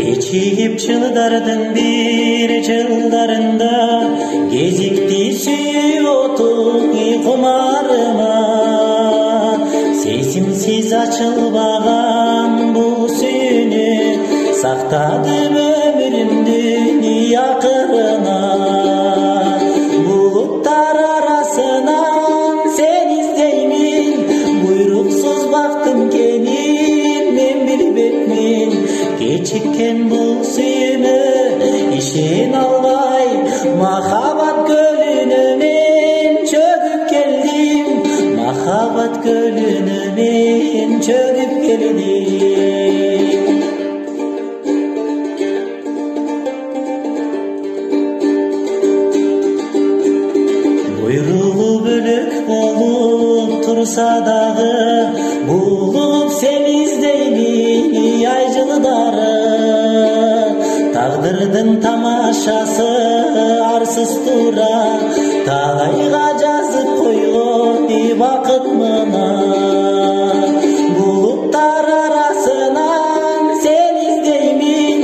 Geçip жылдардын bir жылдарында кезикти сүйүп отук кумарыма сезимсиз ачылбаган бул сүйүүнү сактадым өмүрүмдүн акырына булуттар арасынан сени издеймин буйруксуз бактым кенин мен билбепмин кечиккен бул сүйүүмө ишене албай махабат көлүнө мен чөгүп келдим махабат көлүнө мен чөгүп келдим буйругу бөлөк болуп турса дагы булуп сени издеймин ай жылдары тагдырдын тамашасы арсыз тура талайга жазып койгон бакыт мына булуттар арасынан сени издеймин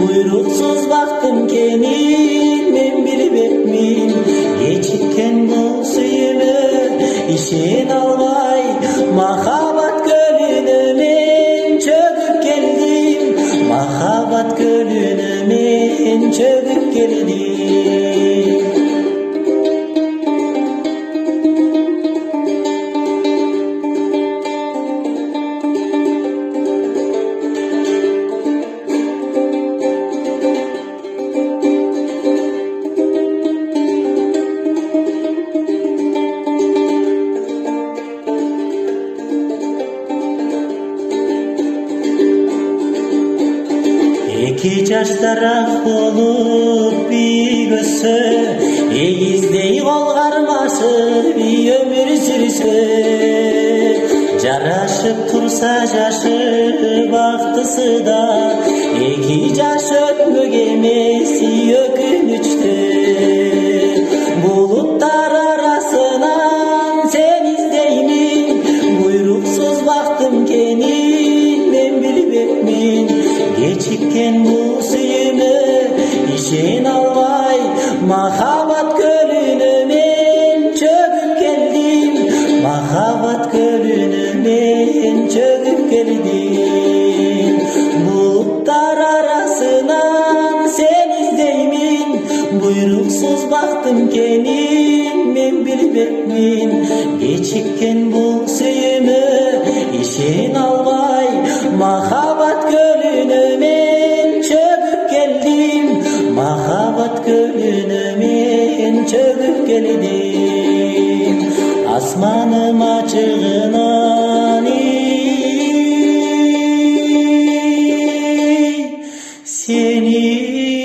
буйруксуз бактым кенин мен билбепмин кечиккен бул сүйүүмө ишене албай махабат көлүнө мен чөгүп келдим махабат көлүнө мен чөгүп келдим Эки жаштараак болуп бийик өссө эгиздей кол кармашып өмүр сүрсө жарашып турса жашы бактысы да эки жаш өтмөк эмес өкүнүчтө булуттар арасынан сени издеймин буйруксуз бактым кенин мен билбепмин кечиккен бул сүйүүмө ишене албай махабат көлүнө мен чөгүп келдим махабат көлүнө мен чөгүп келдим булуттар арасынан сени издеймин буйруксуз бактым кенин мен билбепмин кечиккен бул сүйүүмө ишене албай махабат көлүнө мен чөгүп келдим махабат көлүнө мен чөгүп келдим асманым ачыгынан сени